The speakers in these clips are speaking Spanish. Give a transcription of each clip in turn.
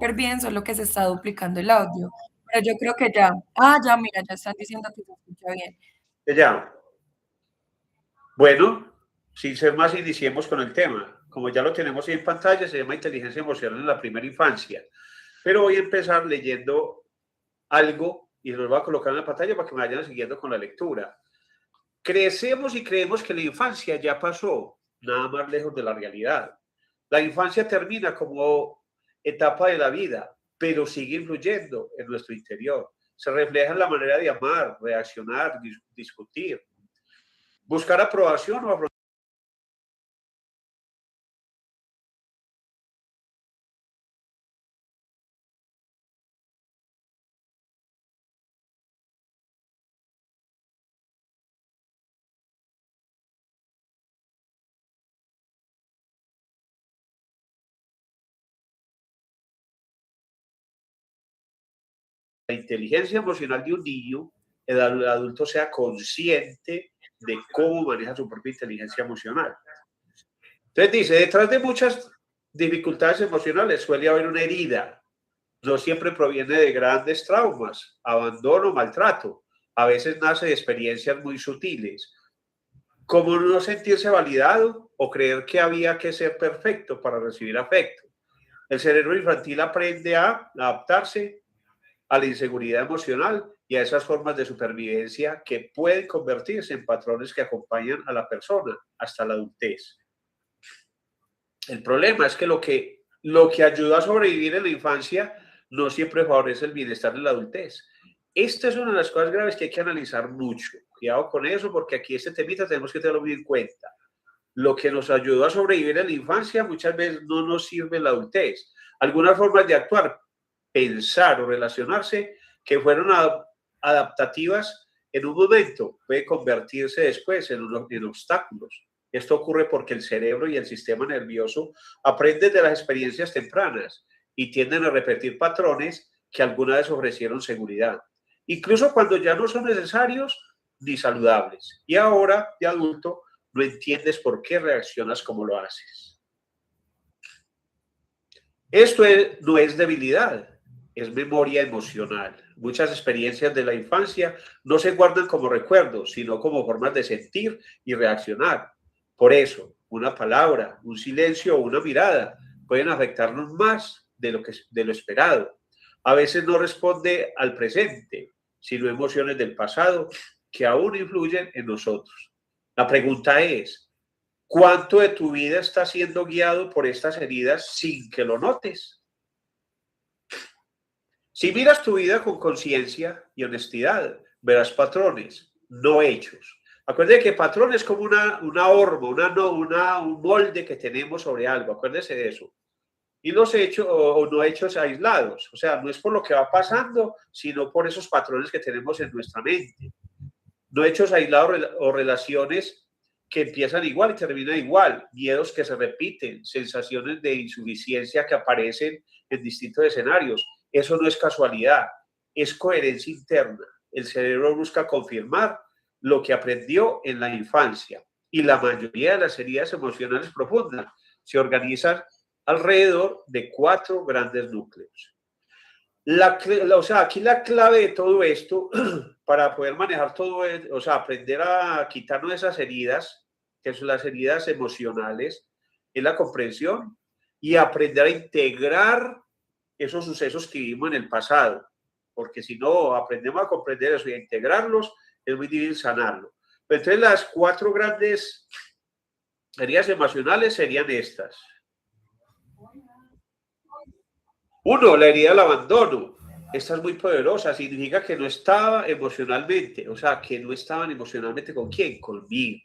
súper bien, solo que se está duplicando el audio. Pero yo creo que ya. Ah, ya, mira, ya están diciendo que se escucha bien. Ya. Bueno, sin ser más, iniciemos con el tema. Como ya lo tenemos ahí en pantalla, se llama inteligencia emocional en la primera infancia. Pero voy a empezar leyendo algo y lo voy a colocar en la pantalla para que me vayan siguiendo con la lectura. Crecemos y creemos que la infancia ya pasó, nada más lejos de la realidad. La infancia termina como etapa de la vida, pero sigue influyendo en nuestro interior. Se refleja en la manera de amar, reaccionar, discutir, buscar aprobación o afrontar la inteligencia emocional de un niño, el adulto sea consciente de cómo maneja su propia inteligencia emocional. Entonces dice, detrás de muchas dificultades emocionales suele haber una herida. No siempre proviene de grandes traumas, abandono, maltrato. A veces nace de experiencias muy sutiles, como no sentirse validado o creer que había que ser perfecto para recibir afecto. El cerebro infantil aprende a adaptarse a la inseguridad emocional y a esas formas de supervivencia que pueden convertirse en patrones que acompañan a la persona hasta la adultez. El problema es que lo que ayuda a sobrevivir en la infancia no siempre favorece el bienestar de la adultez. Esta es una de las cosas graves que hay que analizar mucho. Cuidado con eso, porque aquí este temita tenemos que tenerlo muy en cuenta. Lo que nos ayudó a sobrevivir en la infancia muchas veces no nos sirve en la adultez. Algunas formas de actuar, pensar o relacionarse que fueron adaptativas en un momento puede convertirse después en obstáculos. Esto ocurre porque el cerebro y el sistema nervioso aprenden de las experiencias tempranas y tienden a repetir patrones que alguna vez ofrecieron seguridad, incluso cuando ya no son necesarios ni saludables. Y ahora, de adulto, no entiendes por qué reaccionas como lo haces. No es debilidad, es memoria emocional. Muchas experiencias de la infancia no se guardan como recuerdos, sino como formas de sentir y reaccionar. Por eso, una palabra, un silencio o una mirada pueden afectarnos más de lo esperado. A veces no responde al presente, sino emociones del pasado que aún influyen en nosotros. La pregunta es, ¿cuánto de tu vida está siendo guiado por estas heridas sin que lo notes? Si miras tu vida con conciencia y honestidad, verás patrones, no hechos. Acuérdate que patrón es como una horma, un molde que tenemos sobre algo. Acuérdese de eso. Y los hechos o no hechos aislados. O sea, no es por lo que va pasando, sino por esos patrones que tenemos en nuestra mente. No hechos aislados o relaciones que empiezan igual y terminan igual, miedos que se repiten, sensaciones de insuficiencia que aparecen en distintos escenarios. Eso no es casualidad, es coherencia interna. El cerebro busca confirmar lo que aprendió en la infancia y la mayoría de las heridas emocionales profundas se organizan alrededor de 4 grandes núcleos. O sea, aquí la clave de todo esto, para poder manejar todo, o sea, aprender a quitarnos esas heridas, que son las heridas emocionales, es la comprensión y aprender a integrar esos sucesos que vivimos en el pasado. Porque si no aprendemos a comprender eso y a integrarlos, es muy difícil sanarlo. Entonces, las 4 grandes heridas emocionales serían estas. 1, la herida del abandono. Esta es muy poderosa, significa que no estaba emocionalmente, o sea, que no estaban emocionalmente ¿con quién? Conmigo.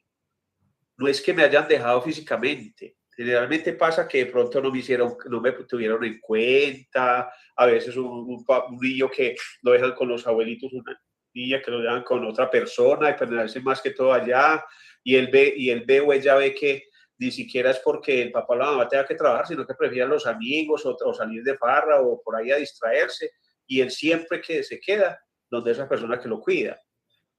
No es que me hayan dejado físicamente. Generalmente pasa que de pronto no me tuvieron en cuenta, a veces un niño que lo dejan con los abuelitos, una niña que lo dejan con otra persona, y permanece más que todo allá, y él ve o ella ve que ni siquiera es porque el papá o la mamá tenga que trabajar, sino que prefieren los amigos o salir de farra o por ahí a distraerse, y él siempre que se queda donde esa persona que lo cuida.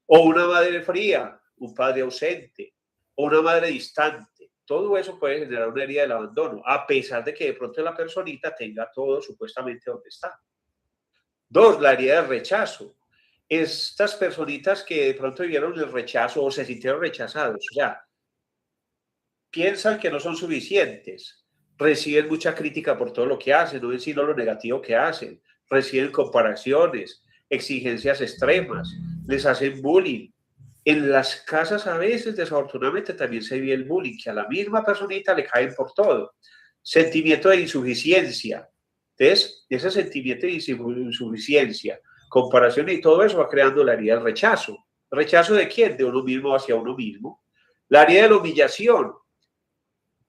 O una madre fría, un padre ausente, o una madre distante. todo eso puede generar una herida del abandono, a pesar de que de pronto la personita tenga todo supuestamente donde está. Dos, la herida del rechazo. Estas personitas que de pronto vivieron el rechazo o se sintieron rechazados, o sea, piensan que no son suficientes, reciben mucha crítica por todo lo que hacen, no ven sino lo negativo que hacen, reciben comparaciones, exigencias extremas, les hacen bullying. En las casas a veces, desafortunadamente, también se vive el bullying, que a la misma personita le caen por todo. Sentimiento de insuficiencia. Entonces, ese sentimiento de insuficiencia, comparación y todo eso va creando la herida del rechazo. ¿Rechazo de quién? De uno mismo hacia uno mismo. La herida de la humillación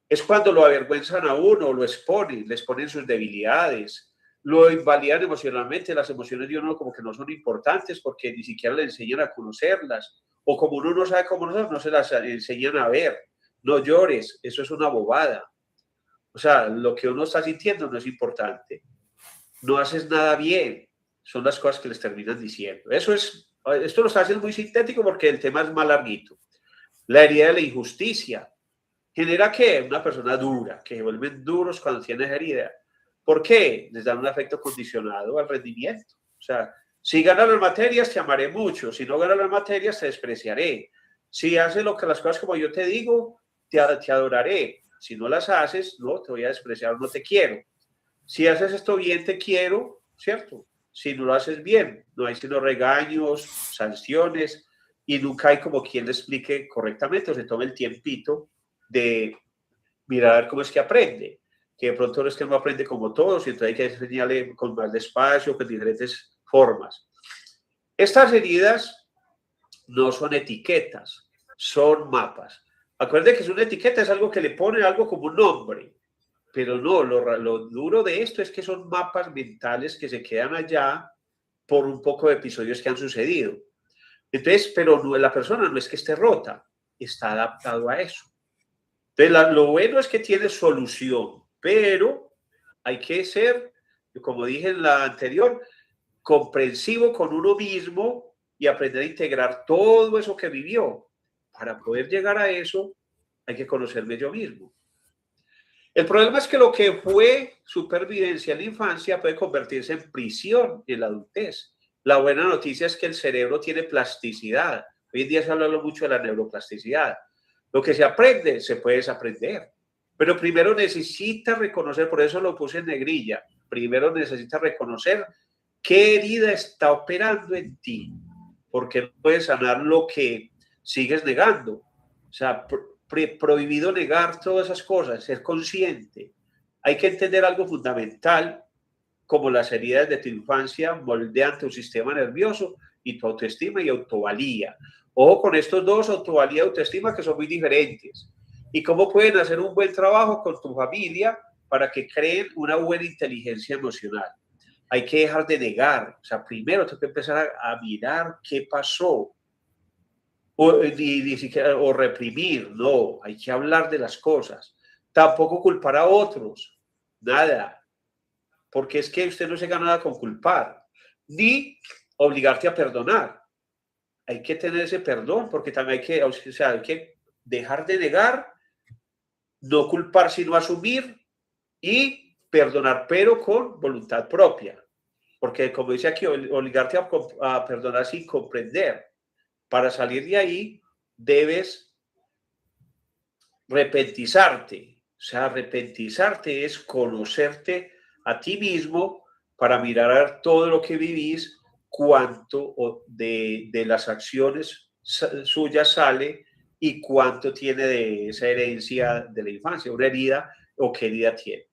es cuando lo avergüenzan a uno, lo exponen, les ponen sus debilidades, lo invalidan emocionalmente, las emociones de uno como que no son importantes porque ni siquiera le enseñan a conocerlas, o como uno no sabe cómo no se las enseñan a ver. No llores, eso es una bobada. O sea, lo que uno está sintiendo no es importante. No haces nada bien, son las cosas que les terminan diciendo. Esto lo está haciendo muy sintético porque el tema es más larguito. La herida de la injusticia. ¿Genera qué? Una persona dura, que se vuelven duros cuando tienen herida. ¿Por qué? Les dan un afecto condicionado al rendimiento. O sea, si ganas las materias, te amaré mucho. Si no ganas las materias, te despreciaré. Si haces las cosas como yo te digo, te adoraré. Si no las haces, no, te voy a despreciar, no te quiero. Si haces esto bien, te quiero, ¿cierto? Si no lo haces bien, no hay sino regaños, sanciones, y nunca hay como quien le explique correctamente o se tome el tiempito de mirar a ver cómo es que aprende, que de pronto no es que no aprende como todos y entonces hay que enseñarle con más despacio, con diferentes formas. Estas heridas no son etiquetas, son mapas. Acuérdense que es una etiqueta, es algo que le pone algo como un nombre, pero no, lo duro de esto es que son mapas mentales que se quedan allá por un poco de episodios que han sucedido. Entonces, pero la persona no es que esté rota, está adaptado a eso. Entonces, lo bueno es que tiene solución, pero hay que ser, como dije en la anterior, comprensivo con uno mismo y aprender a integrar todo eso que vivió. Para poder llegar a eso, hay que conocerme yo mismo. El problema es que lo que fue supervivencia en la infancia puede convertirse en prisión en la adultez. La buena noticia es que el cerebro tiene plasticidad. Hoy en día se habla mucho de la neuroplasticidad. Lo que se aprende, se puede desaprender. Pero primero necesita reconocer, por eso lo puse en negrilla, primero necesita reconocer qué herida está operando en ti, porque no puedes sanar lo que sigues negando. O sea, prohibido negar todas esas cosas, ser consciente. Hay que entender algo fundamental, como las heridas de tu infancia moldean tu sistema nervioso y tu autoestima y autovalía. Ojo con estos dos, autovalía y autoestima, que son muy diferentes. Y cómo pueden hacer un buen trabajo con tu familia para que creen una buena inteligencia emocional. Hay que dejar de negar. O sea, primero tengo que empezar a mirar qué pasó. O reprimir, no, hay que hablar de las cosas. Tampoco culpar a otros, nada, porque es que usted no se gana nada con culpar, ni obligarte a perdonar. Hay que tener ese perdón, porque también hay que dejar de negar, no culpar sino asumir y perdonar, pero con voluntad propia. Porque como dice aquí, obligarte a perdonar sin comprender. Para salir de ahí, debes repentizarte. O sea, repentizarte es conocerte a ti mismo para mirar todo lo que vivís, cuánto de las acciones suyas sale y cuánto tiene de esa herencia de la infancia, una herida o qué herida tiene.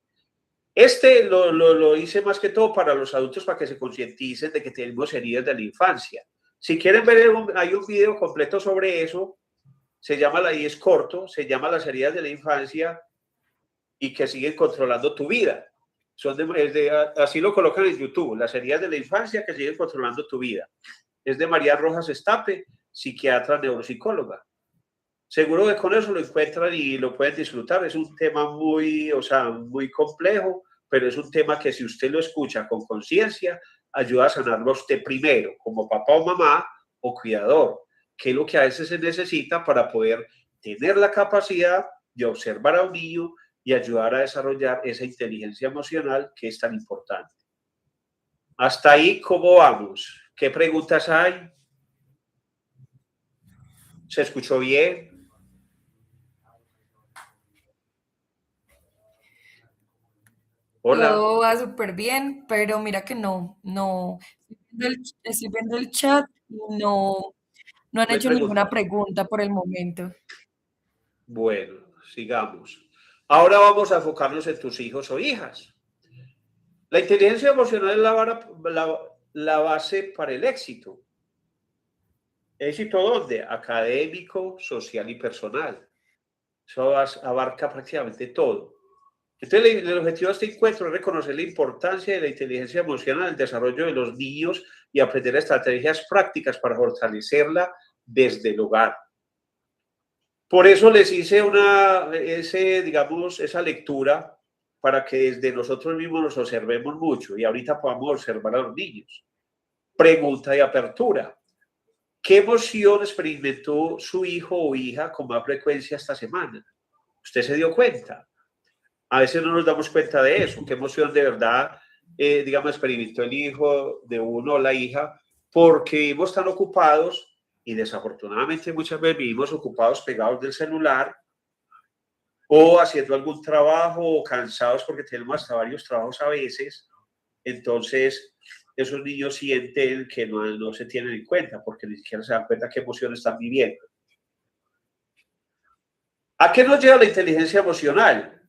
Lo hice más que todo para los adultos, para que se concienticen de que tenemos heridas de la infancia. Si quieren ver, hay un video completo sobre eso, se llama, y es corto, se llama Las heridas de la infancia y que siguen controlando tu vida. Así lo colocan en YouTube, Las heridas de la infancia que siguen controlando tu vida. Es de María Rojas Estape, psiquiatra neuropsicóloga. Seguro que con eso lo encuentran y lo pueden disfrutar. Es un tema muy complejo, pero es un tema que si usted lo escucha con conciencia, ayuda a sanarlo a usted primero, como papá o mamá o cuidador, que es lo que a veces se necesita para poder tener la capacidad de observar a un niño y ayudar a desarrollar esa inteligencia emocional que es tan importante. Hasta ahí, ¿cómo vamos? ¿Qué preguntas hay? ¿Se escuchó bien? Hola. Todo va súper bien, pero mira que estoy viendo el chat y no han No hay hecho ninguna preguntas. pregunta por el momento. Bueno, sigamos. Ahora vamos a enfocarnos en tus hijos o hijas. La inteligencia emocional es la base para el éxito. ¿Éxito dónde? Académico, social y personal. Eso abarca prácticamente todo. Entonces, el objetivo de este encuentro es reconocer la importancia de la inteligencia emocional en el desarrollo de los niños y aprender estrategias prácticas para fortalecerla desde el hogar. Por eso les hice esa lectura para que desde nosotros mismos nos observemos mucho y ahorita podamos observar a los niños. Pregunta de apertura. ¿Qué emoción experimentó su hijo o hija con más frecuencia esta semana? ¿Usted se dio cuenta? A veces no nos damos cuenta de eso. ¿Qué emoción de verdad, experimentó el hijo de uno o la hija? Porque vivimos tan ocupados y desafortunadamente muchas veces vivimos ocupados pegados del celular o haciendo algún trabajo o cansados porque tenemos hasta varios trabajos a veces. Entonces, esos niños sienten que no se tienen en cuenta porque ni siquiera se dan cuenta qué emociones están viviendo. ¿A qué nos lleva la inteligencia emocional?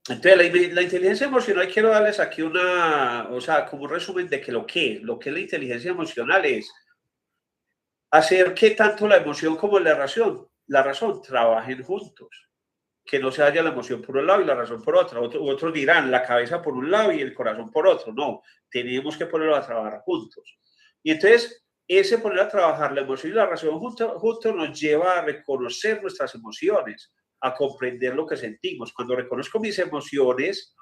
Entonces, la inteligencia emocional, quiero darles aquí como un resumen de que lo que es la inteligencia emocional es hacer que tanto la emoción como la razón trabajen juntos, que no se haya la emoción por un lado y la razón por otro. Otros dirán la cabeza por un lado y el corazón por otro. No, tenemos que ponerlo a trabajar juntos. Y entonces, ese poner a trabajar la emoción y la razón juntos nos lleva a reconocer nuestras emociones, a comprender lo que sentimos. Cuando reconozco mis emociones,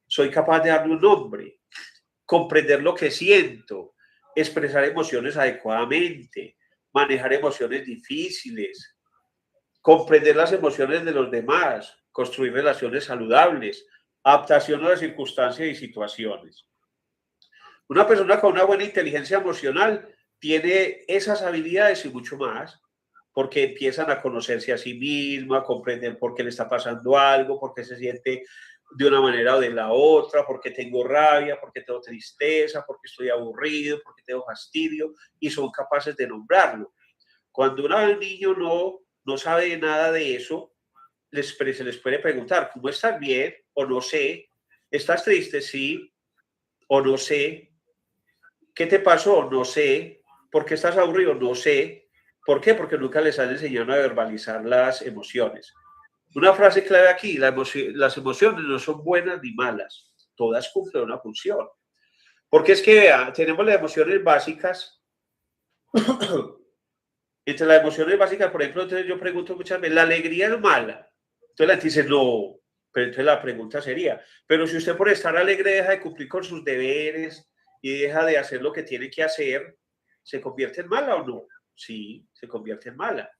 soy capaz de darle un nombre, comprender lo que siento, expresar emociones adecuadamente, manejar emociones difíciles, comprender las emociones de los demás, construir relaciones saludables, adaptación a las circunstancias y situaciones. Una persona con una buena inteligencia emocional tiene esas habilidades y mucho más, porque empiezan a conocerse a sí mismo, a comprender por qué le está pasando algo, por qué se siente de una manera o de la otra, por qué tengo rabia, por qué tengo tristeza, por qué estoy aburrido, por qué tengo fastidio, y son capaces de nombrarlo. Cuando un niño no sabe nada de eso, se les puede preguntar, ¿cómo estás? Bien, o no sé. ¿Estás triste? Sí, o no sé. ¿Qué te pasó? No sé. ¿Por qué estás aburrido? No sé. ¿Por qué? Porque nunca les han enseñado a verbalizar las emociones. Una frase clave aquí, las emociones no son buenas ni malas, todas cumplen una función. Porque es que, vean, tenemos las emociones básicas. Entre las emociones básicas, por ejemplo, entonces yo pregunto muchas veces, ¿la alegría es mala? Entonces la gente dice, no. Pero entonces la pregunta sería, pero si usted por estar alegre deja de cumplir con sus deberes y deja de hacer lo que tiene que hacer, ¿se convierte en mala o no? Sí, se convierte en mala.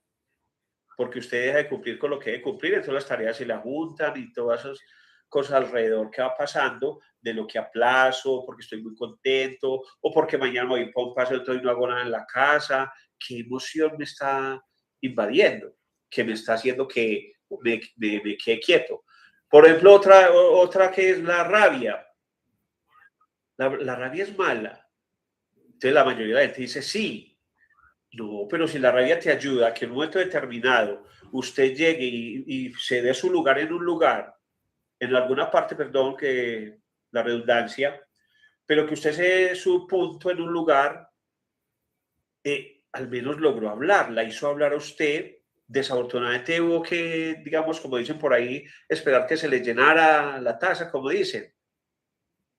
Porque usted deja de cumplir con lo que debe cumplir, entonces las tareas se la juntan y todas esas cosas alrededor que va pasando, de lo que aplazo, porque estoy muy contento, o porque mañana voy a un paseo y no hago nada en la casa. ¿Qué emoción me está invadiendo? Que me está haciendo que me quede quieto. Por ejemplo, otra que es la rabia. La rabia es mala. Entonces la mayoría de la gente dice sí. No, pero si la rabia te ayuda a que en un momento determinado usted llegue y se dé su lugar en alguna parte, perdón, que la redundancia, pero que usted se dé su punto en un lugar, al menos logró hablar, la hizo hablar a usted. Desafortunadamente hubo que, digamos, como dicen por ahí, esperar que se le llenara la taza, como dicen,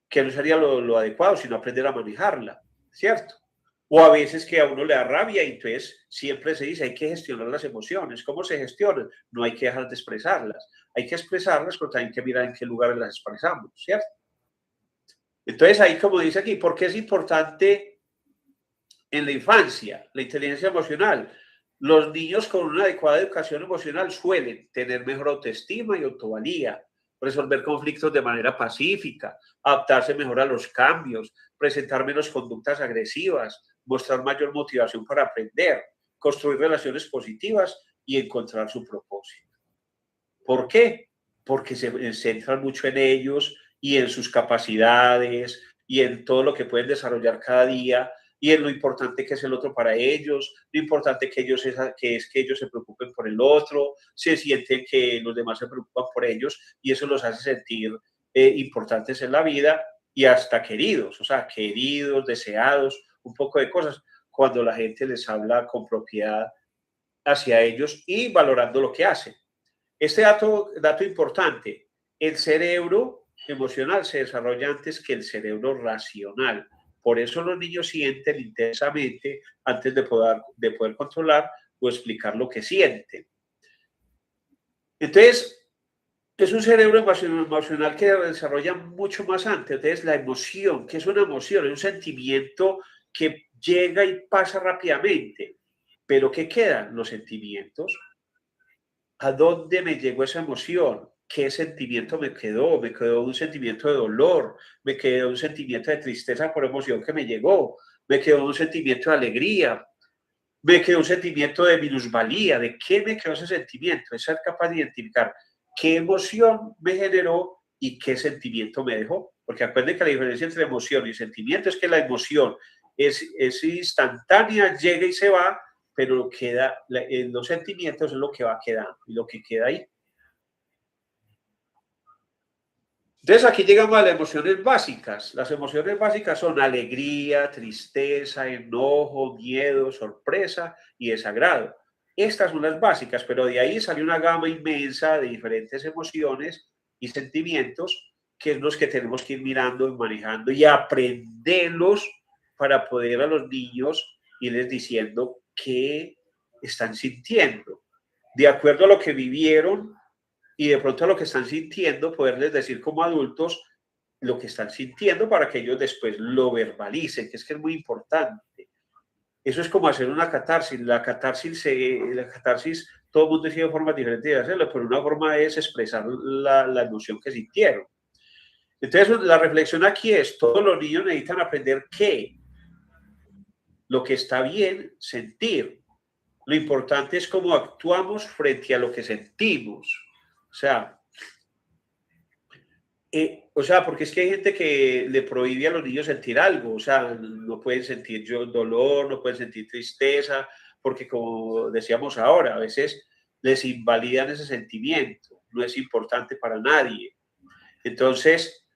que no sería lo adecuado, sino aprender a manejarla, ¿cierto? O a veces que a uno le da rabia y entonces siempre se dice hay que gestionar las emociones. ¿Cómo se gestionan? No hay que dejar de expresarlas. Hay que expresarlas, pero también hay que mirar en qué lugares las expresamos, ¿cierto? Entonces ahí, como dice aquí, ¿por qué es importante en la infancia la inteligencia emocional? Los niños con una adecuada educación emocional suelen tener mejor autoestima y autovalía, resolver conflictos de manera pacífica, adaptarse mejor a los cambios, presentar menos conductas agresivas, mostrar mayor motivación para aprender, construir relaciones positivas y encontrar su propósito. ¿Por qué? Porque se centran mucho en ellos y en sus capacidades y en todo lo que pueden desarrollar cada día y en lo importante que es el otro para ellos, lo importante que es que ellos se preocupen por el otro, se sienten que los demás se preocupan por ellos y eso los hace sentir importantes en la vida y hasta queridos, o sea, queridos, deseados, un poco de cosas, cuando la gente les habla con propiedad hacia ellos y valorando lo que hacen. Este dato importante, el cerebro emocional se desarrolla antes que el cerebro racional. Por eso los niños sienten intensamente antes de poder controlar o explicar lo que sienten. Entonces, es un cerebro emocional que desarrolla mucho más antes. Entonces, la emoción, ¿qué es una emoción? Es un sentimiento que llega y pasa rápidamente. Pero ¿qué quedan? Los sentimientos. ¿A dónde me llegó esa emoción? ¿Qué sentimiento me quedó? Me quedó un sentimiento de dolor, me quedó un sentimiento de tristeza por emoción que me llegó, me quedó un sentimiento de alegría, me quedó un sentimiento de minusvalía. ¿De qué me quedó ese sentimiento? Es ser capaz de identificar qué emoción me generó y qué sentimiento me dejó. Porque acuérdense que la diferencia entre emoción y sentimiento es que la emoción es instantánea, llega y se va, pero queda, en los sentimientos es lo que va quedando y lo que queda ahí. Entonces aquí llegamos a las emociones básicas. Las emociones básicas son alegría, tristeza, enojo, miedo, sorpresa y desagrado. Estas son las básicas, pero de ahí sale una gama inmensa de diferentes emociones y sentimientos que es los que tenemos que ir mirando y manejando y aprenderlos para poder a los niños irles diciendo qué están sintiendo, de acuerdo a lo que vivieron y de pronto a lo que están sintiendo, poderles decir como adultos lo que están sintiendo para que ellos después lo verbalicen, que es muy importante. Eso es como hacer una catarsis. La catarsis todo el mundo tiene formas diferentes de hacerlo, pero una forma es expresar la emoción que sintieron. Entonces, la reflexión aquí es, todos los niños necesitan aprender qué, lo que está bien sentir. Lo importante es cómo actuamos frente a lo que sentimos. O sea, porque es que hay gente que le prohíbe a los niños sentir algo, o sea, no pueden sentir dolor, no pueden sentir tristeza, porque como decíamos ahora, a veces les invalidan ese sentimiento, no es importante para nadie. Entonces,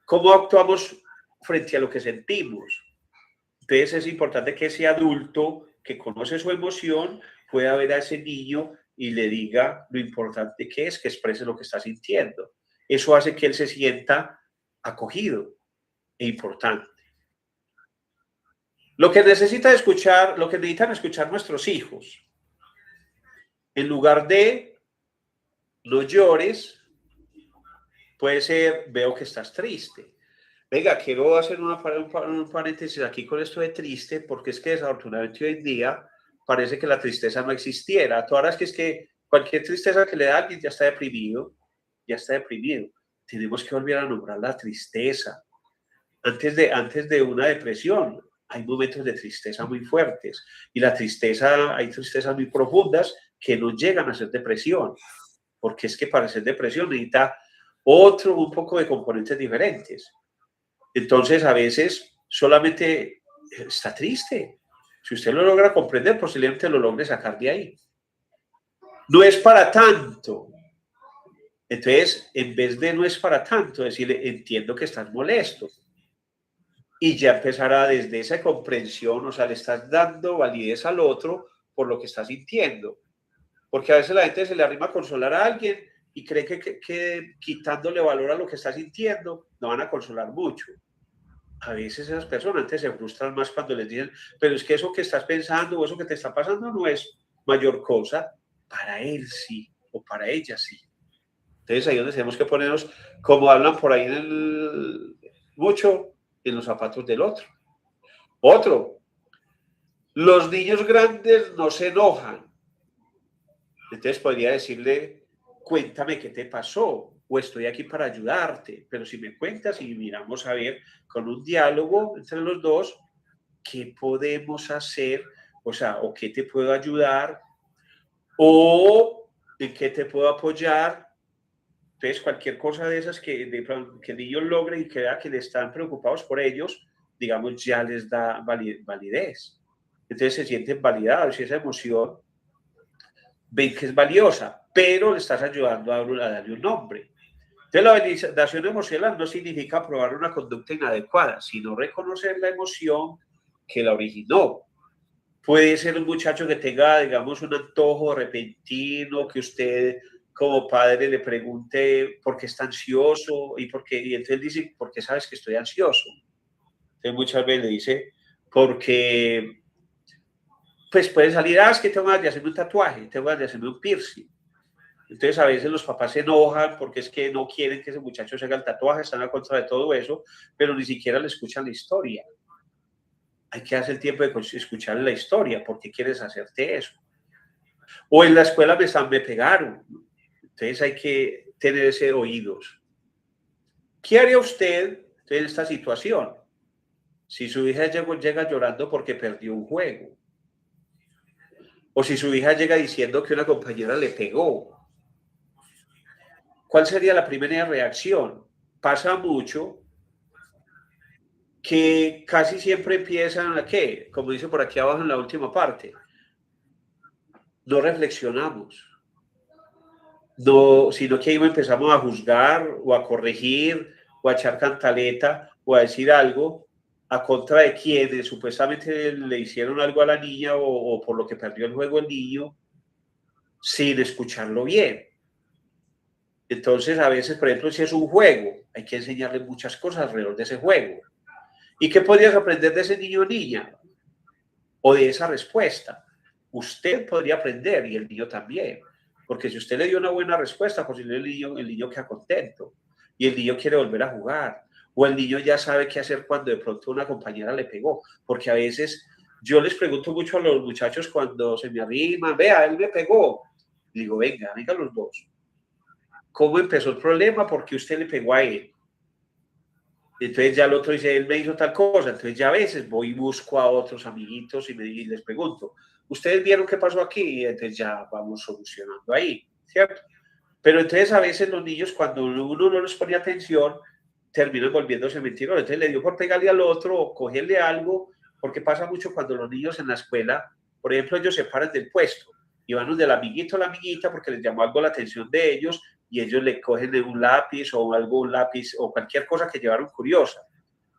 ¿cómo actuamos frente a lo que sentimos? Entonces es importante que ese adulto que conoce su emoción pueda ver a ese niño y le diga lo importante que es que exprese lo que está sintiendo. Eso hace que él se sienta acogido e importante. Lo que necesitan escuchar nuestros hijos, en lugar de no llores, puede ser veo que estás triste. Venga, quiero hacer un paréntesis aquí con esto de triste, porque es que desafortunadamente hoy en día parece que la tristeza no existiera. Tú ahora es que cualquier tristeza que le da a alguien ya está deprimido, ya está deprimido. Tenemos que volver a nombrar la tristeza. Antes de una depresión, hay momentos de tristeza muy fuertes y hay tristezas muy profundas que no llegan a ser depresión, porque es que para ser depresión necesita un poco de componentes diferentes. Entonces, a veces solamente está triste. Si usted lo logra comprender, posiblemente lo logre sacar de ahí. No es para tanto. Entonces, en vez de no es para tanto, decirle, entiendo que estás molesto. Y ya empezará desde esa comprensión, o sea, le estás dando validez al otro por lo que está sintiendo. Porque a veces la gente se le arrima a consolar a alguien y cree que quitándole valor a lo que está sintiendo, no van a consolar mucho. A veces esas personas antes se frustran más cuando les dicen, pero es que eso que estás pensando o eso que te está pasando no es mayor cosa, para él sí, o para ella sí. Entonces ahí es donde tenemos que ponernos, como hablan por ahí mucho, en los zapatos del otro. Otro, Los niños grandes no se enojan. Entonces podría decirle, cuéntame qué te pasó, o estoy aquí para ayudarte, pero si me cuentas y miramos a ver con un diálogo entre los dos, ¿qué podemos hacer? O sea, o qué te puedo ayudar, o en qué te puedo apoyar. Entonces, cualquier cosa de esas que el niño logre y que vea que le están preocupados por ellos, digamos, ya les da validez. Entonces se sienten validados y esa emoción ven que es valiosa, pero le estás ayudando a darle un nombre. Entonces, la validación emocional no significa probar una conducta inadecuada, sino reconocer la emoción que la originó. Puede ser un muchacho que tenga, digamos, un antojo repentino, que usted como padre le pregunte por qué está ansioso y entonces dice, ¿por qué sabes que estoy ansioso? Entonces muchas veces le dice, porque pues puede salir, es que tengo ganas de hacerme un tatuaje, tengo ganas de hacerme un piercing. Entonces a veces los papás se enojan porque es que no quieren que ese muchacho se haga el tatuaje, están a contra de todo eso, pero ni siquiera le escuchan la historia. Hay que hacer el tiempo de escuchar la historia, ¿por qué quieres hacerte eso? O en la escuela me pegaron, entonces hay que tener ese oídos. ¿Qué haría usted en esta situación? Si su hija llega llorando porque perdió un juego, o si su hija llega diciendo que una compañera le pegó, ¿cuál sería la primera reacción? Pasa mucho que casi siempre empiezan a qué, como dice por aquí abajo en la última parte, no reflexionamos, no, sino que ahí empezamos a juzgar o a corregir o a echar cantaleta o a decir algo a contra de quienes supuestamente le hicieron algo a la niña o por lo que perdió el juego el niño sin escucharlo bien. Entonces, a veces, por ejemplo, si es un juego, hay que enseñarle muchas cosas alrededor de ese juego. ¿Y qué podrías aprender de ese niño o niña? O de esa respuesta. Usted podría aprender y el niño también. Porque si usted le dio una buena respuesta, pues el niño queda contento. Y el niño quiere volver a jugar. O el niño ya sabe qué hacer cuando de pronto una compañera le pegó. Porque a veces yo les pregunto mucho a los muchachos cuando se me arriman, vea, él me pegó. Digo, venga los dos. ¿Cómo empezó el problema? ¿Por qué usted le pegó a él? Entonces ya el otro dice, él me hizo tal cosa. Entonces ya a veces voy y busco a otros amiguitos y les pregunto, ¿ustedes vieron qué pasó aquí? Y entonces ya vamos solucionando ahí, ¿cierto? Pero entonces a veces los niños cuando uno no les pone atención, terminan volviéndose mentirosos. Entonces le dio por pegarle al otro o cogerle algo, porque pasa mucho cuando los niños en la escuela, por ejemplo, ellos se paran del puesto y van del amiguito a la amiguita porque les llamó algo la atención de ellos y ellos le cogen de un lápiz o algo, un lápiz o cualquier cosa que llevaron curiosa,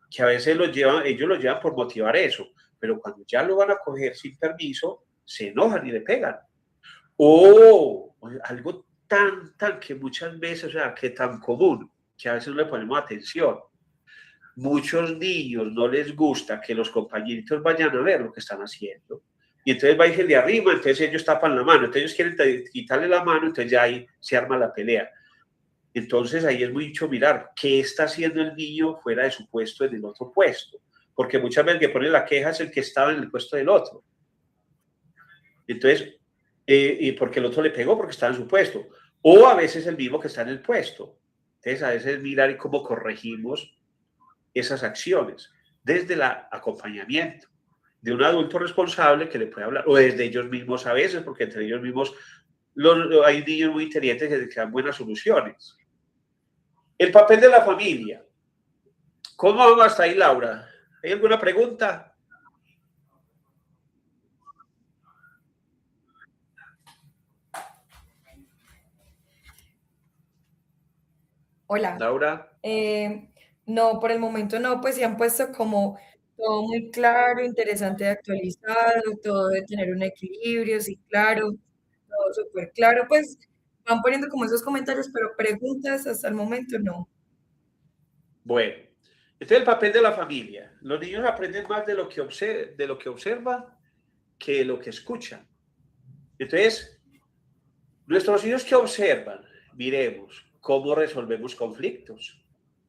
que a veces ellos lo llevan por motivar eso, pero cuando ya lo van a coger sin permiso, se enojan y le pegan. O algo tan que muchas veces, o sea, que tan común, que a veces no le ponemos atención. Muchos niños no les gusta que los compañeritos vayan a ver lo que están haciendo. Y entonces va y se le arrima, entonces ellos tapan la mano, entonces ellos quieren quitarle la mano, entonces ya ahí se arma la pelea. Entonces ahí es mucho mirar qué está haciendo el niño fuera de su puesto en el otro puesto. Porque muchas veces el que pone la queja es el que estaba en el puesto del otro. Entonces, y porque el otro le pegó porque estaba en su puesto. O a veces el mismo que está en el puesto. Entonces, a veces mirar y cómo corregimos esas acciones desde el acompañamiento de un adulto responsable que le puede hablar, o desde ellos mismos a veces, porque entre ellos mismos hay niños muy inteligentes que dan buenas soluciones. El papel de la familia. ¿Cómo vamos hasta ahí, Laura? ¿Hay alguna pregunta? Hola. Laura. No, por el momento no, pues se han puesto como todo muy claro, interesante de actualizado, todo de tener un equilibrio, sí, claro, todo súper claro, pues van poniendo como esos comentarios, pero preguntas hasta el momento no. Bueno, este es el papel de la familia. Los niños aprenden más de lo que, observan que de lo que escuchan. Entonces, nuestros hijos que observan, miremos cómo resolvemos conflictos.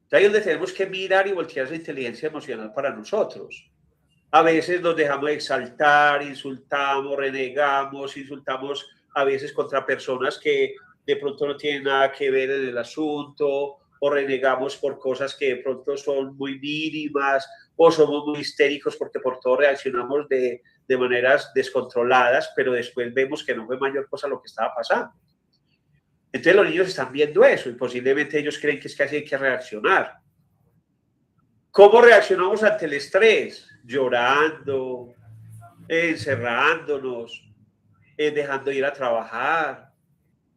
Ahí es donde tenemos que mirar y voltear esa inteligencia emocional para nosotros. A veces nos dejamos exaltar, insultamos, renegamos, insultamos a veces contra personas que de pronto no tienen nada que ver en el asunto, o renegamos por cosas que de pronto son muy mínimas, o somos muy histéricos porque por todo reaccionamos de maneras descontroladas, pero después vemos que no fue mayor cosa lo que estaba pasando. Entonces los niños están viendo eso y posiblemente ellos creen que es que así hay que reaccionar. ¿Cómo reaccionamos ante el estrés? Llorando, encerrándonos, dejando de ir a trabajar,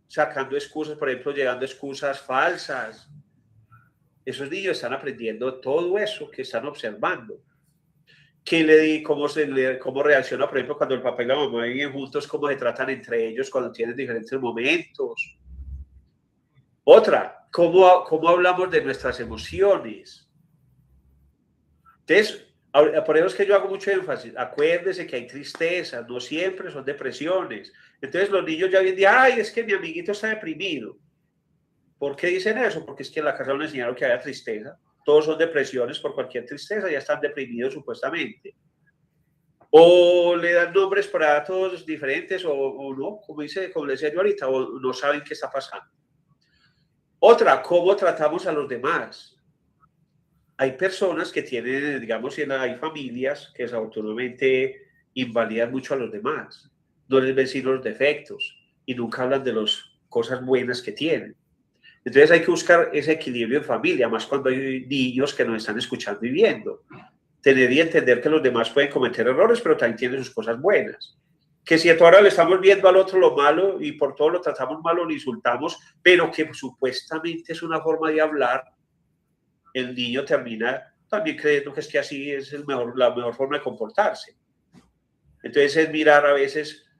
sacando excusas, por ejemplo, llegando excusas falsas. Esos niños están aprendiendo todo eso que están observando. Cómo reacciona, por ejemplo, cuando el papá y la mamá viven juntos, cómo se tratan entre ellos cuando tienen diferentes momentos. Otra, cómo hablamos de nuestras emociones. Entonces, por eso es que yo hago mucho énfasis. Acuérdese que hay tristezas, no siempre son depresiones. Entonces los niños ya vienen, ay, es que mi amiguito está deprimido. ¿Por qué dicen eso? Porque es que en la casa nos enseñaron que había tristeza. Todos son depresiones por cualquier tristeza, ya están deprimidos supuestamente. O le dan nombres para todos diferentes, o no, como le decía yo ahorita, o no saben qué está pasando. Otra, cómo tratamos a los demás. Hay personas que tienen, digamos, hay familias que desafortunadamente invalidan mucho a los demás, no les ven sino los defectos y nunca hablan de las cosas buenas que tienen. Entonces hay que buscar ese equilibrio en familia, más cuando hay niños que nos están escuchando y viendo. Tener y entender que los demás pueden cometer errores, pero también tienen sus cosas buenas. Que si ahora le estamos viendo al otro lo malo y por todo lo tratamos malo, lo insultamos, pero que supuestamente es una forma de hablar, el niño termina también creyendo que es que así es la mejor forma de comportarse. Entonces es mirar a veces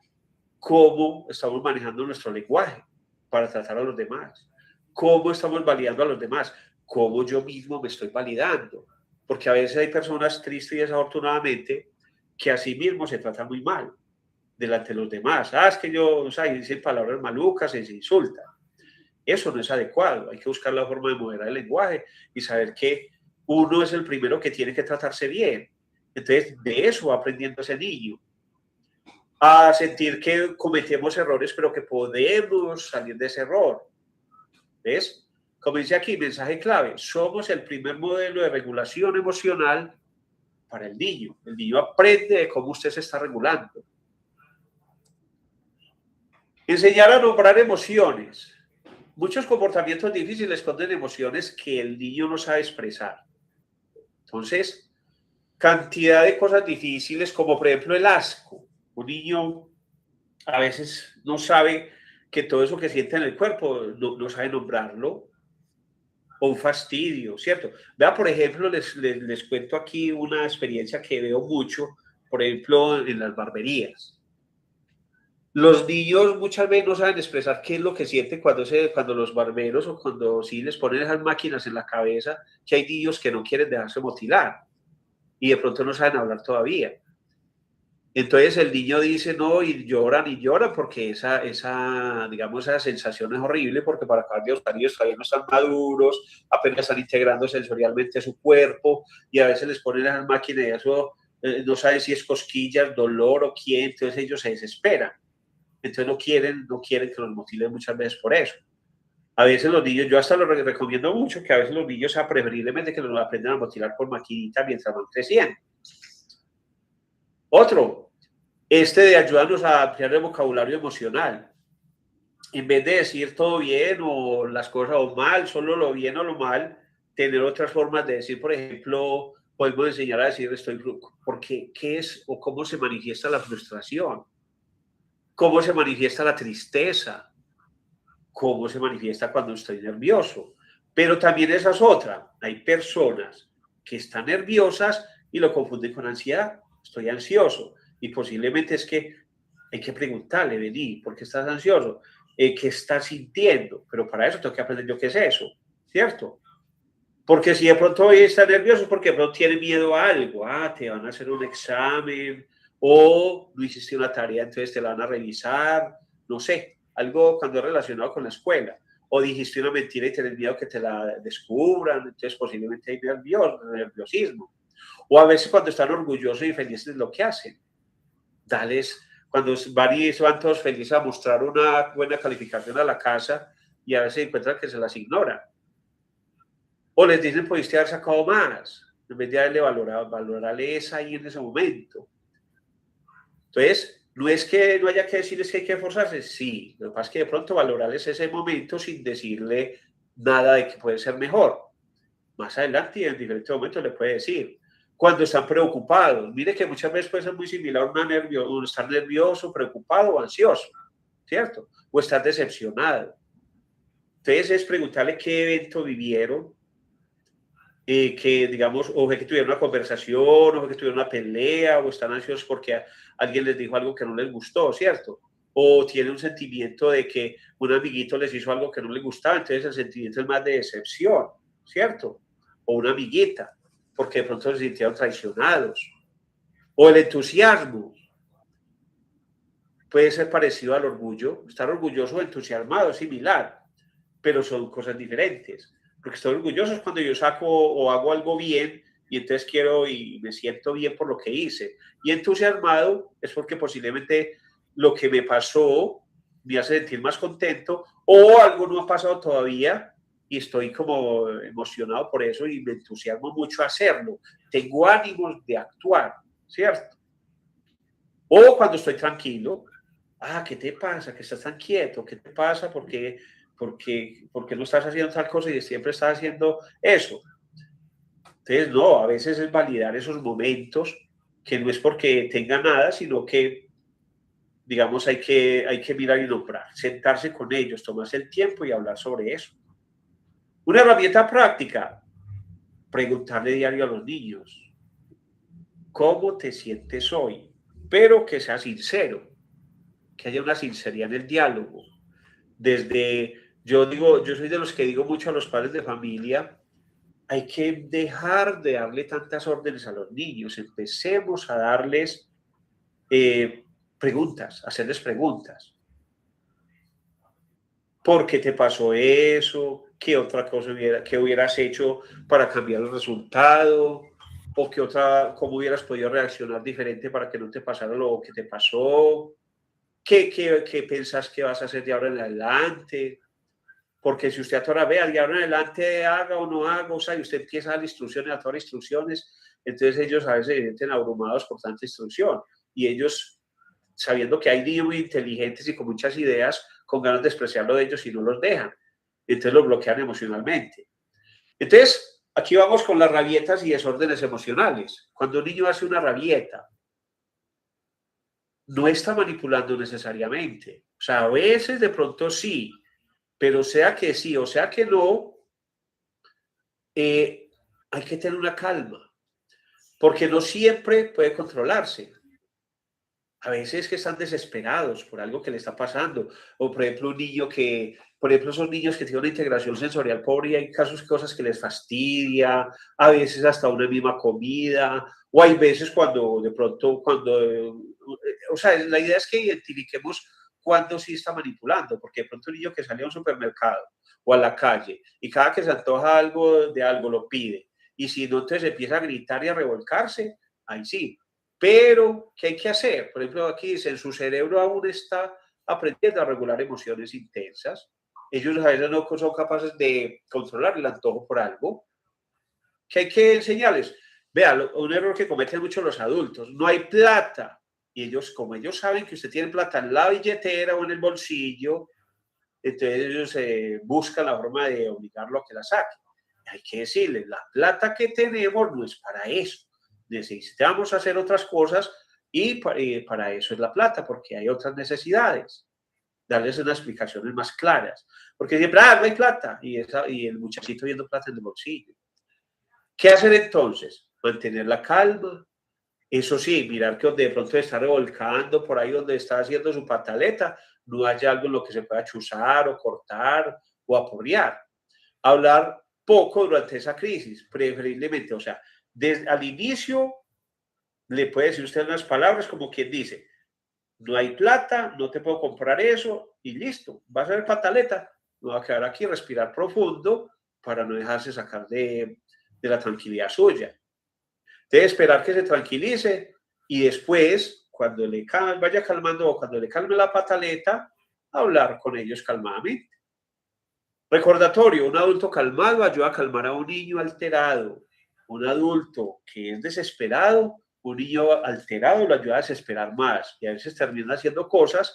cómo estamos manejando nuestro lenguaje para tratar a los demás, cómo estamos validando a los demás, cómo yo mismo me estoy validando, porque a veces hay personas tristes y desafortunadamente que a sí mismos se tratan muy mal delante de los demás. Es que yo, o sea, dicen palabras malucas y se insultan. Eso no es adecuado. Hay que buscar la forma de moderar el lenguaje y saber que uno es el primero que tiene que tratarse bien. Entonces, de eso va aprendiendo ese niño. A sentir que cometemos errores, pero que podemos salir de ese error. ¿Ves? Como dice aquí, mensaje clave. Somos el primer modelo de regulación emocional para el niño. El niño aprende de cómo usted se está regulando. Enseñar a nombrar emociones. Muchos comportamientos difíciles esconden emociones que el niño no sabe expresar. Entonces, cantidad de cosas difíciles, como por ejemplo el asco. Un niño a veces no sabe que todo eso que siente en el cuerpo no sabe nombrarlo. O un fastidio, ¿cierto? Vea, por ejemplo, les cuento aquí una experiencia que veo mucho, por ejemplo, en las barberías. Los niños muchas veces no saben expresar qué es lo que sienten cuando los barberos o cuando sí les ponen esas máquinas en la cabeza, que hay niños que no quieren dejarse motilar y de pronto no saben hablar todavía. Entonces el niño dice no y lloran porque digamos, esa sensación es horrible porque para acabar de los niños todavía no están maduros, apenas están integrando sensorialmente su cuerpo y a veces les ponen esas máquinas y eso no saben si es cosquillas, dolor o quién, entonces ellos se desesperan. Entonces no quieren que los motiven muchas veces por eso. A veces los niños, yo hasta lo recomiendo mucho, que a veces los niños sea preferiblemente que los aprendan a motivar por maquinita mientras van creciendo. Otro, de ayudarnos a ampliar el vocabulario emocional. En vez de decir todo bien o las cosas o mal, solo lo bien o lo mal, tener otras formas de decir, por ejemplo, podemos enseñar a decir estoy, porque qué es o cómo se manifiesta la frustración, cómo se manifiesta la tristeza, cómo se manifiesta cuando estoy nervioso. Pero también esa es otra. Hay personas que están nerviosas y lo confunden con ansiedad. Estoy ansioso. Y posiblemente es que hay que preguntarle, vení, ¿por qué estás ansioso? ¿Qué estás sintiendo? Pero para eso tengo que aprender yo qué es eso, ¿cierto? Porque si de pronto hoy está nervioso es porque de pronto tiene miedo a algo. Te van a hacer un examen o no hiciste una tarea, entonces te la van a revisar. No sé, algo cuando es relacionado con la escuela. O dijiste una mentira y tenés miedo que te la descubran, entonces posiblemente hay nerviosismo. O a veces cuando están orgullosos y felices de lo que hacen, dales, cuando van todos felices a mostrar una buena calificación a la casa y a veces encuentran que se las ignora. O les dicen, pudiste haber sacado más, en vez de darle valorarle esa ahí en ese momento. Entonces, no es que no haya que decirles que hay que esforzarse, sí, lo que pasa es que de pronto valorarles ese momento sin decirle nada de que puede ser mejor. Más adelante y en diferentes momentos le puede decir. Cuando están preocupados, mire que muchas veces puede ser muy similar a estar nervioso, preocupado o ansioso, ¿cierto? O estar decepcionado. Entonces es preguntarle qué evento vivieron, que digamos, o que tuvieron una conversación, o que tuvieron una pelea, o están ansiosos porque alguien les dijo algo que no les gustó, ¿cierto? O tienen un sentimiento de que un amiguito les hizo algo que no les gustaba, entonces el sentimiento es más de decepción, ¿cierto? O una amiguita, porque de pronto se sintieron traicionados. O el entusiasmo puede ser parecido al orgullo. Estar orgulloso o entusiasmado es similar, pero son cosas diferentes. Porque estoy orgulloso es cuando yo saco o hago algo bien y entonces quiero y me siento bien por lo que hice. Y entusiasmado es porque posiblemente lo que me pasó me hace sentir más contento o algo no ha pasado todavía y estoy como emocionado por eso y me entusiasmo mucho a hacerlo. Tengo ánimos de actuar, ¿cierto? O cuando estoy tranquilo, ¿qué te pasa? ¿Que estás tan quieto? ¿Qué te pasa? ¿Por qué no estás haciendo tal cosa y siempre estás haciendo eso? Entonces, no, a veces es validar esos momentos que no es porque tenga nada, sino que, digamos, hay que mirar y nombrar, sentarse con ellos, tomarse el tiempo y hablar sobre eso. Una herramienta práctica, preguntarle diario a los niños, ¿cómo te sientes hoy? Pero que sea sincero, que haya una sinceridad en el diálogo. Yo soy de los que digo mucho a los padres de familia, hay que dejar de darle tantas órdenes a los niños, empecemos a darles preguntas, hacerles preguntas. ¿Por qué te pasó eso? ¿Qué otra cosa hubieras hecho para cambiar el resultado? ¿O cómo hubieras podido reaccionar diferente para que no te pasara lo que te pasó? ¿Qué piensas que vas a hacer de ahora en adelante? Porque si usted ahora vea, de ahora en adelante haga o no haga, o sea, y usted empieza a dar instrucciones, a dar instrucciones, entonces ellos a veces se sienten abrumados por tanta instrucción. Y ellos, sabiendo que hay niños muy inteligentes y con muchas ideas, con ganas de expresarlo de ellos y no los dejan. Entonces los bloquean emocionalmente. Entonces, aquí vamos con las rabietas y desórdenes emocionales. Cuando un niño hace una rabieta, no está manipulando necesariamente. O sea, a veces de pronto sí, pero sea que sí o sea que no, hay que tener una calma, porque no siempre puede controlarse. A veces que están desesperados por algo que le está pasando, o por ejemplo por ejemplo, esos niños que tienen una integración sensorial pobre y hay cosas que les fastidia, a veces hasta una misma comida, o hay veces cuando de pronto, o sea, la idea es que identifiquemos cuándo sí está manipulando, porque de pronto un niño que sale a un supermercado o a la calle y cada que se antoja algo de algo lo pide, y si no, entonces empieza a gritar y a revolcarse, ahí sí. Pero, ¿qué hay que hacer? Por ejemplo, aquí dice, en su cerebro aún está aprendiendo a regular emociones intensas. Ellos a veces no son capaces de controlar el antojo por algo. ¿Qué hay que enseñarles? Vean, un error que cometen muchos los adultos. No hay plata. Y ellos, como ellos saben que usted tiene plata en la billetera o en el bolsillo, entonces ellos buscan la forma de obligarlo a que la saque. Hay que decirles, la plata que tenemos no es para eso. Necesitamos hacer otras cosas y para eso es la plata, porque hay otras necesidades. Darles unas explicaciones más claras. Porque siempre, no hay plata. Y el muchachito viendo plata en el bolsillo. ¿Qué hacer entonces? Mantener la calma. Eso sí, mirar que donde de pronto está revolcando, por ahí donde está haciendo su pataleta, no haya algo en lo que se pueda chuzar o cortar o aporrear. Hablar poco durante esa crisis, preferiblemente, o sea, al inicio le puede decir usted unas palabras como quien dice, no hay plata, no te puedo comprar eso y listo, vas a ver pataleta, me va a quedar aquí, respirar profundo para no dejarse sacar de la tranquilidad suya. Debe esperar que se tranquilice y después, cuando le vaya calmando o cuando le calme la pataleta, hablar con ellos calmadamente. Recordatorio, un adulto calmado ayuda a calmar a un niño alterado. Un adulto que es desesperado, un niño alterado lo ayuda a desesperar más y a veces termina haciendo cosas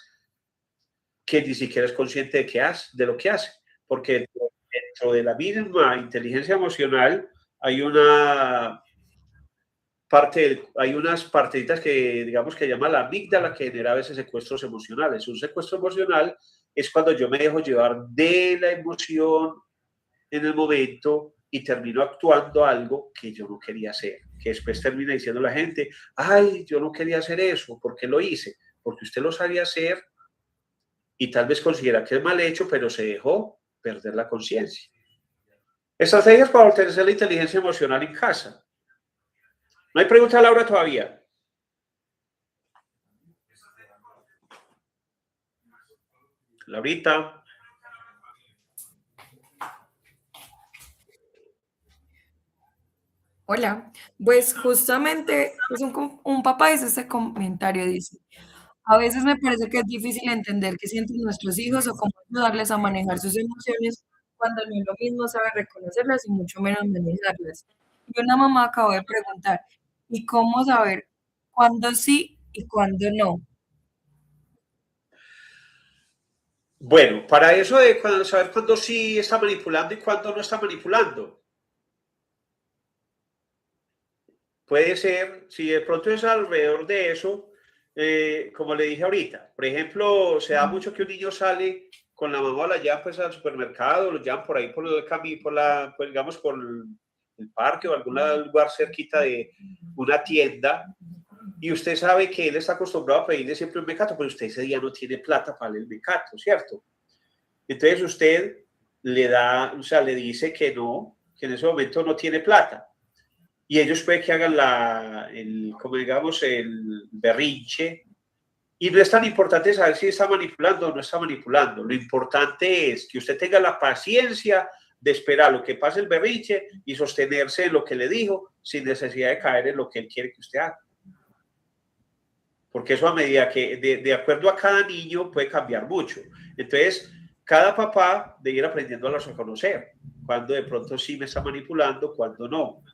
que ni siquiera es consciente de lo que hace, porque dentro de la misma inteligencia emocional hay hay unas partecitas que digamos que llama la amígdala, que genera a veces secuestros emocionales. Un secuestro emocional es cuando yo me dejo llevar de la emoción en el momento y termino actuando algo que yo no quería hacer, que después termina diciendo la gente, ay, yo no quería hacer eso, ¿por qué lo hice? Porque usted lo sabía hacer y tal vez considera que es mal hecho, pero se dejó perder la conciencia. Estrategias para fortalecer la inteligencia emocional en casa. No hay pregunta, Laura, todavía. Laurita. Hola, pues justamente pues un papá hizo este comentario, dice, a veces me parece que es difícil entender qué sienten nuestros hijos o cómo ayudarles a manejar sus emociones cuando no es lo mismo saber reconocerlas y mucho menos manejarlas. Y una mamá acabó de preguntar, ¿y cómo saber cuándo sí y cuándo no? Bueno, para eso de saber cuándo sí está manipulando y cuándo no está manipulando, puede ser, si de pronto es alrededor de eso, como le dije ahorita, por ejemplo, se da mucho que un niño sale con la mamá, la llevan pues al supermercado, lo llevan por ahí por el camino, pues, digamos por el parque o algún lugar cerquita de una tienda, y usted sabe que él está acostumbrado a pedirle siempre un mecato, pero usted ese día no tiene plata para el mecato, ¿cierto? Entonces usted le da, o sea, le dice que no, que en ese momento no tiene plata. Y ellos pueden que hagan como digamos, el berrinche. Y no es tan importante saber si está manipulando o no está manipulando. Lo importante es que usted tenga la paciencia de esperar lo que pase el berrinche y sostenerse en lo que le dijo sin necesidad de caer en lo que él quiere que usted haga. Porque eso a medida que, de acuerdo a cada niño, puede cambiar mucho. Entonces, cada papá debe ir aprendiendo a reconocer cuando de pronto sí me está manipulando, cuando no.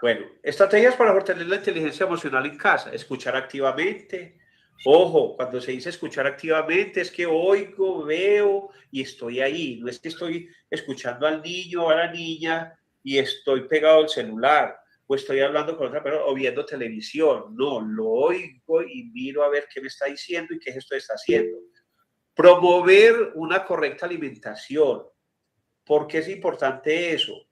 Bueno, estrategias para fortalecer la inteligencia emocional en casa. Escuchar activamente. Ojo, cuando se dice escuchar activamente es que oigo, veo y estoy ahí. No es que estoy escuchando al niño o a la niña y estoy pegado al celular o estoy hablando con otra persona o viendo televisión. No, lo oigo y miro a ver qué me está diciendo y qué gesto está haciendo. Promover una correcta alimentación. ¿Por qué es importante eso?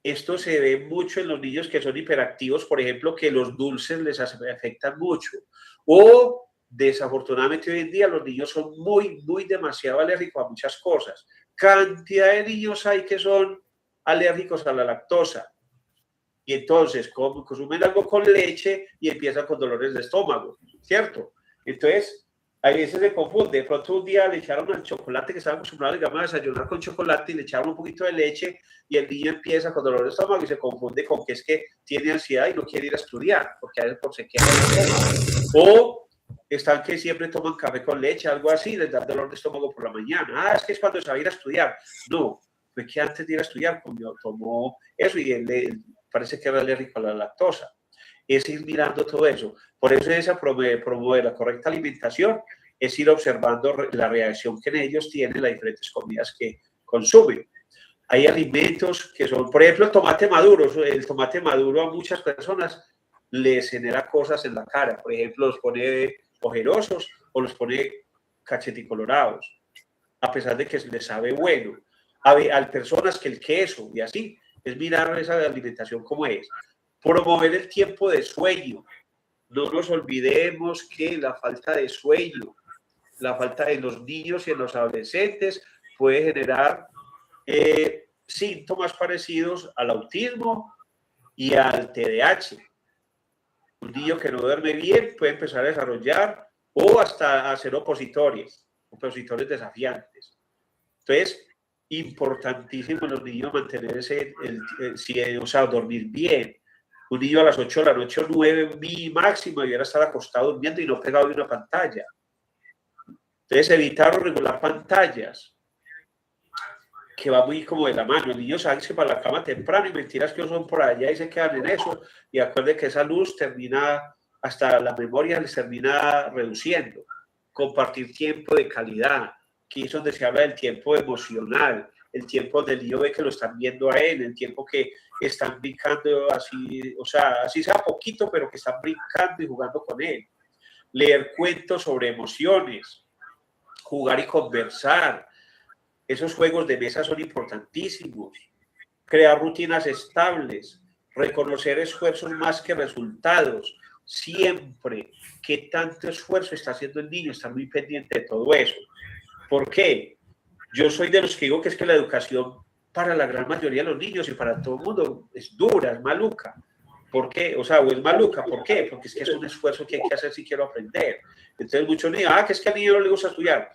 Esto se ve mucho en los niños que son hiperactivos, por ejemplo, que los dulces les afectan mucho. O desafortunadamente hoy en día los niños son muy demasiado alérgicos a muchas cosas. Cantidad de niños hay que son alérgicos a la lactosa. Y entonces consumen algo con leche y empiezan con dolores de estómago, ¿cierto? Entonces, a veces se confunde. De pronto un día le echaron al chocolate que estaba acostumbrado, digamos, a desayunar con chocolate y le echaron un poquito de leche y el niño empieza con dolor de estómago y se confunde con que es que tiene ansiedad y no quiere ir a estudiar porque a veces por se queda. O están que siempre toman café con leche, algo así, les da dolor de estómago por la mañana. Ah, es que es cuando se va a ir a estudiar. No, fue que antes de ir a estudiar tomó eso y él parece que era alérgico a la lactosa. Es ir mirando todo eso. Por eso es promover la correcta alimentación, es ir observando la reacción que en ellos tienen las diferentes comidas que consumen. Hay alimentos que son, por ejemplo, el tomate maduro. El tomate maduro a muchas personas les genera cosas en la cara. Por ejemplo, los pone ojerosos o los pone cacheticolorados, a pesar de que les sabe bueno. Hay personas que el queso y así, es mirar esa alimentación como es. Promover el tiempo de sueño. No nos olvidemos que la falta de sueño, la falta de los niños y en los adolescentes puede generar síntomas parecidos al autismo y al TDAH. Un niño que no duerme bien puede empezar a desarrollar o hasta a ser opositores desafiantes. Entonces, importantísimo en los niños mantener o sea, dormir bien. Un niño a las 8 de la noche o 9, mi máximo, debiera estar acostado durmiendo y no pegado de una pantalla. Entonces, evitar o regular pantallas, que va muy como de la mano. El niño sabe que para la cama temprano y mentiras que son por allá y se quedan en eso. Y acuerden que esa luz termina, hasta la memoria les termina reduciendo. Compartir tiempo de calidad, que es donde se habla del tiempo emocional, el tiempo del niño ve que lo están viendo a él, el tiempo que están brincando así, o sea, así sea poquito, pero que están brincando y jugando con él. Leer cuentos sobre emociones, jugar y conversar. Esos juegos de mesa son importantísimos. Crear rutinas estables, reconocer esfuerzos más que resultados. Siempre que tanto esfuerzo está haciendo el niño, está muy pendiente de todo eso. ¿Por qué? Yo soy de los que digo que es que la educación para la gran mayoría de los niños y para todo el mundo es dura, es maluca. ¿Por qué? O sea, o es maluca. ¿Por qué? Porque es que es un esfuerzo que hay que hacer si quiero aprender. Entonces muchos niños, que es que al niño no le gusta estudiar.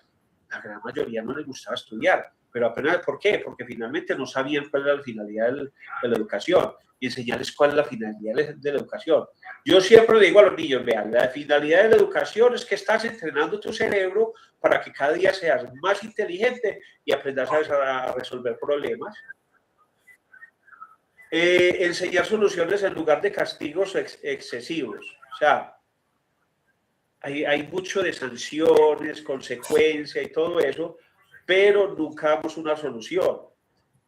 La gran mayoría no les gustaba estudiar, pero apenas, ¿por qué? Porque finalmente no sabían cuál era la finalidad de la educación y enseñarles cuál es la finalidad de la educación. Yo siempre le digo a los niños, vean, la finalidad de la educación es que estás entrenando tu cerebro para que cada día seas más inteligente y aprendas a resolver problemas. Enseñar soluciones en lugar de castigos excesivos. O sea, hay mucho de sanciones, consecuencias y todo eso, pero nunca damos una solución.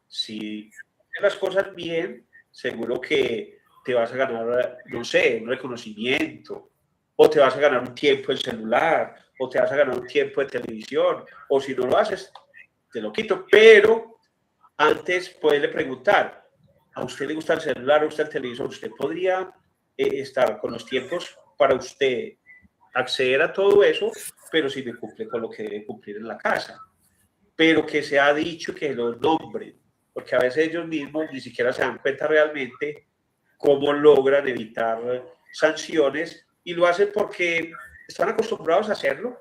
Si haces las cosas bien, seguro que te vas a ganar, no sé, un reconocimiento, o te vas a ganar un tiempo en celular, o te vas a ganar un tiempo de televisión, o si no lo haces, te lo quito. Pero antes puedes preguntar, ¿a usted le gusta el celular, a usted el televisor? ¿Usted podría estar con los tiempos para usted acceder a todo eso, pero si me cumple con lo que debe cumplir en la casa? Pero que se ha dicho que los nombren, porque a veces ellos mismos ni siquiera se dan cuenta realmente cómo logran evitar sanciones y lo hacen porque están acostumbrados a hacerlo.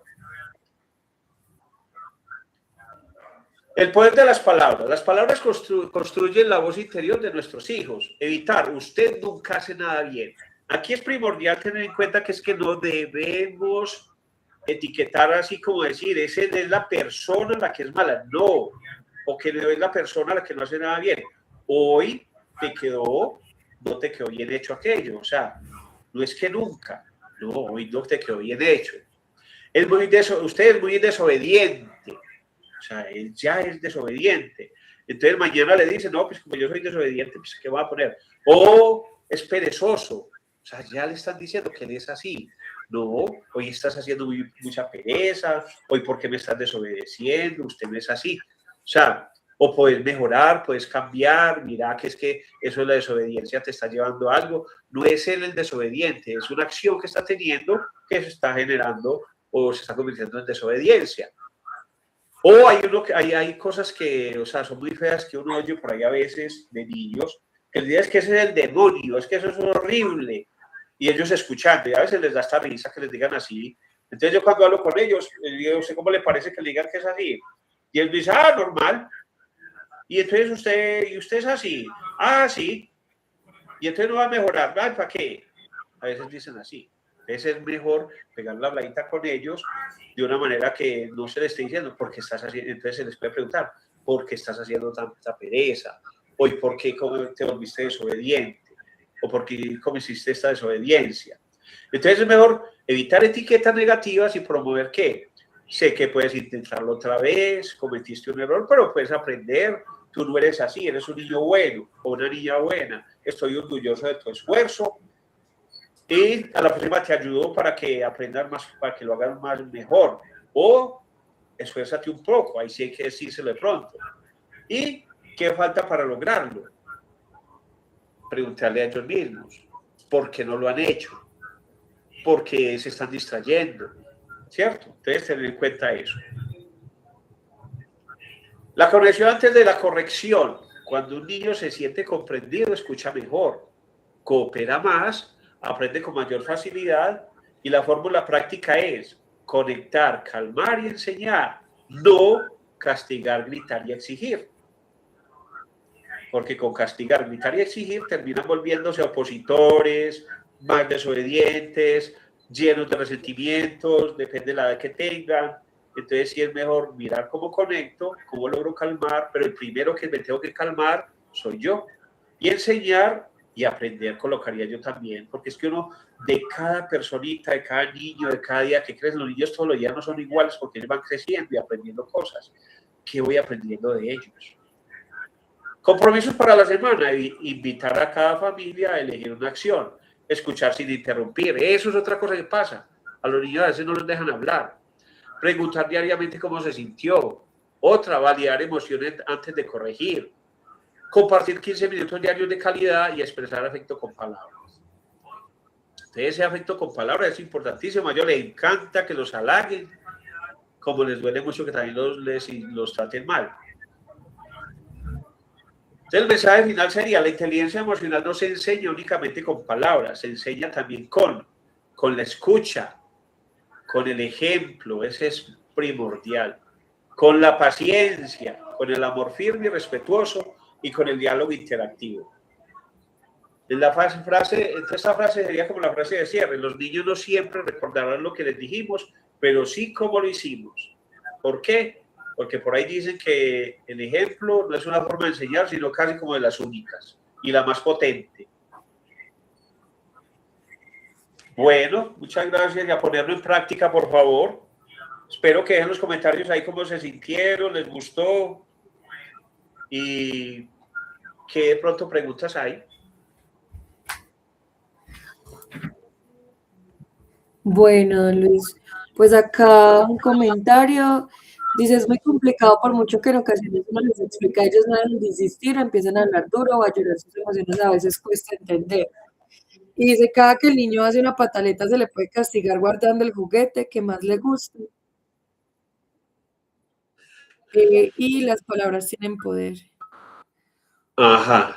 El poder de las palabras. Las palabras construyen la voz interior de nuestros hijos. Evitar, usted nunca hace nada bien. Aquí es primordial tener en cuenta que es que no debemos etiquetar así como decir, esa es la persona la que es mala. No, o que no es la persona la que no hace nada bien. Hoy no te quedó bien hecho aquello. O sea, no es que nunca. No, hoy no te quedó bien hecho. Usted es muy desobediente. O sea, él ya es desobediente. Entonces mañana le dice, no, pues como yo soy desobediente, pues ¿qué va a poner? O es perezoso. O sea, ya le están diciendo que él es así. No, hoy estás haciendo mucha pereza, hoy ¿por qué me estás desobedeciendo? Usted no es así. O sea, o puedes mejorar, puedes cambiar, mira que es que eso de la desobediencia te está llevando a algo. No es él el desobediente, es una acción que está teniendo que se está generando o se está convirtiendo en desobediencia. O hay cosas que, o sea, son muy feas que uno oye por ahí a veces de niños, que el día es que ese es el demonio, es que eso es horrible. Y ellos escuchando, y a veces les da esta risa que les digan así. Entonces yo cuando hablo con ellos, les digo, ¿usted cómo le parece que le digan que es así? Y él dice, normal. Y entonces usted es así. Sí. Y entonces no va a mejorar. ¿Para qué? A veces dicen así. Entonces es mejor pegar la habladita con ellos de una manera que no se les esté diciendo porque estás haciendo. Entonces se les puede preguntar, ¿por qué estás haciendo tanta pereza? ¿O por qué te volviste desobediente? ¿O por qué cometiste esta desobediencia? Entonces es mejor evitar etiquetas negativas y promover ¿qué? Sé que puedes intentarlo otra vez, cometiste un error, pero puedes aprender. Tú no eres así, eres un niño bueno o una niña buena. Estoy orgulloso de tu esfuerzo. Y a la próxima te ayudo para que aprendas más, para que lo hagas más mejor. O esfuérzate un poco, ahí sí hay que decírselo de pronto. ¿Y qué falta para lograrlo? Preguntarle a ellos mismos. ¿Por qué no lo han hecho? ¿Por qué se están distrayendo? ¿Cierto? Entonces, tener en cuenta eso. La corrección antes de la corrección. Cuando un niño se siente comprendido, escucha mejor, coopera más, aprende con mayor facilidad y la fórmula práctica es conectar, calmar y enseñar, no castigar, gritar y exigir. porque con castigar, gritar y exigir terminan volviéndose opositores, más desobedientes, llenos de resentimientos, depende de la edad que tengan. Entonces sí es mejor mirar cómo conecto, cómo logro calmar, pero el primero que me tengo que calmar soy yo. Y enseñar y aprender colocaría yo también, porque es que uno de cada personita, de cada niño, de cada día que crece, los niños todos los días no son iguales porque ellos van creciendo y aprendiendo cosas. ¿Qué voy aprendiendo de ellos? Compromisos para la semana, invitar a cada familia a elegir una acción, escuchar sin interrumpir. Eso es otra cosa que pasa. A los niños a veces no los dejan hablar. Preguntar diariamente cómo se sintió. Otra, validar emociones antes de corregir. Compartir 15 minutos diarios de calidad y expresar afecto con palabras. Entonces, ese afecto con palabras es importantísimo. A ellos les encanta que los halaguen, como les duele mucho que también los traten mal. Entonces, el mensaje final sería: la inteligencia emocional no se enseña únicamente con palabras, se enseña también con la escucha, con el ejemplo, ese es primordial, con la paciencia, con el amor firme y respetuoso y con el diálogo interactivo. Esta frase sería como la frase de cierre: los niños no siempre recordarán lo que les dijimos, pero sí cómo lo hicimos. ¿Por qué? Porque por ahí dicen que el ejemplo no es una forma de enseñar, sino casi como de las únicas y la más potente. Bueno, muchas gracias y a ponerlo en práctica, por favor. Espero que dejen los comentarios ahí cómo se sintieron, les gustó y qué de pronto preguntas hay. Bueno, don Luis, pues acá un comentario. Dice, es muy complicado por mucho que en ocasiones uno les explica, ellos no deben de insistir, empiezan a hablar duro o a llorar sus emociones, a veces cuesta entender. Y dice, cada que el niño hace una pataleta se le puede castigar guardando el juguete que más le guste. Y las palabras tienen poder. Ajá.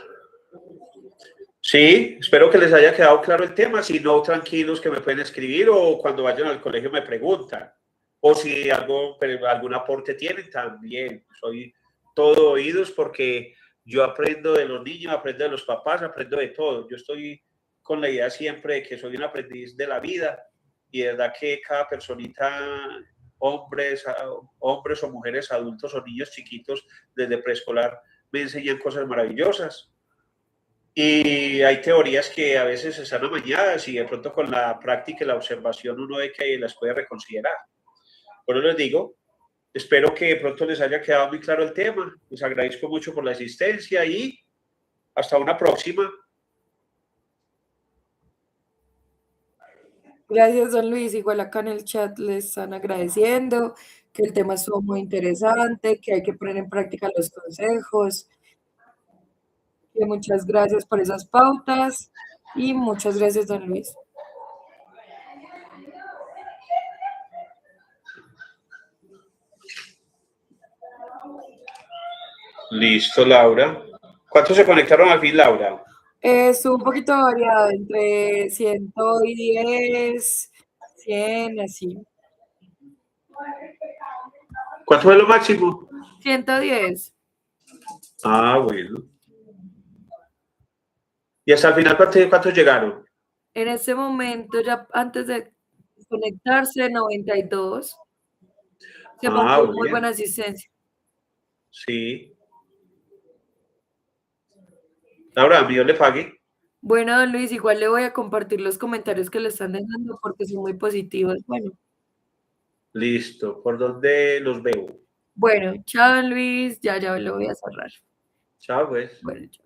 Sí, espero que les haya quedado claro el tema. Si no, tranquilos que me pueden escribir o cuando vayan al colegio me preguntan. O si algún aporte tienen también. Soy todo oídos porque yo aprendo de los niños, aprendo de los papás, aprendo de todo. Yo estoy con la idea siempre de que soy un aprendiz de la vida y de verdad que cada personita, hombres o mujeres, adultos o niños chiquitos desde preescolar me enseñan cosas maravillosas. Y hay teorías que a veces están amañadas y de pronto con la práctica y la observación uno ve que las puede reconsiderar. Por eso les digo, espero que de pronto les haya quedado muy claro el tema. Les agradezco mucho por la asistencia y hasta una próxima. Gracias, don Luis. Igual acá en el chat les están agradeciendo que el tema estuvo muy interesante, que hay que poner en práctica los consejos. Que muchas gracias por esas pautas y muchas gracias, don Luis. Listo, Laura. ¿Cuántos se conectaron al fin, Laura? Estuvo un poquito variado, entre 110, 100, así. ¿Cuánto es lo máximo? 110. Ah, bueno. ¿Y hasta el final cuántos llegaron? En ese momento, ya antes de conectarse, 92. Se Ah, mantuvo muy bien. buena asistencia. Sí. Laura, Dios le pague. Bueno, don Luis, igual le voy a compartir los comentarios que le están dejando porque son muy positivos. Bueno, Listo. ¿Por dónde los veo? bueno, chao, don Luis, ya lo voy a cerrar. Chao, pues. Bueno, chao.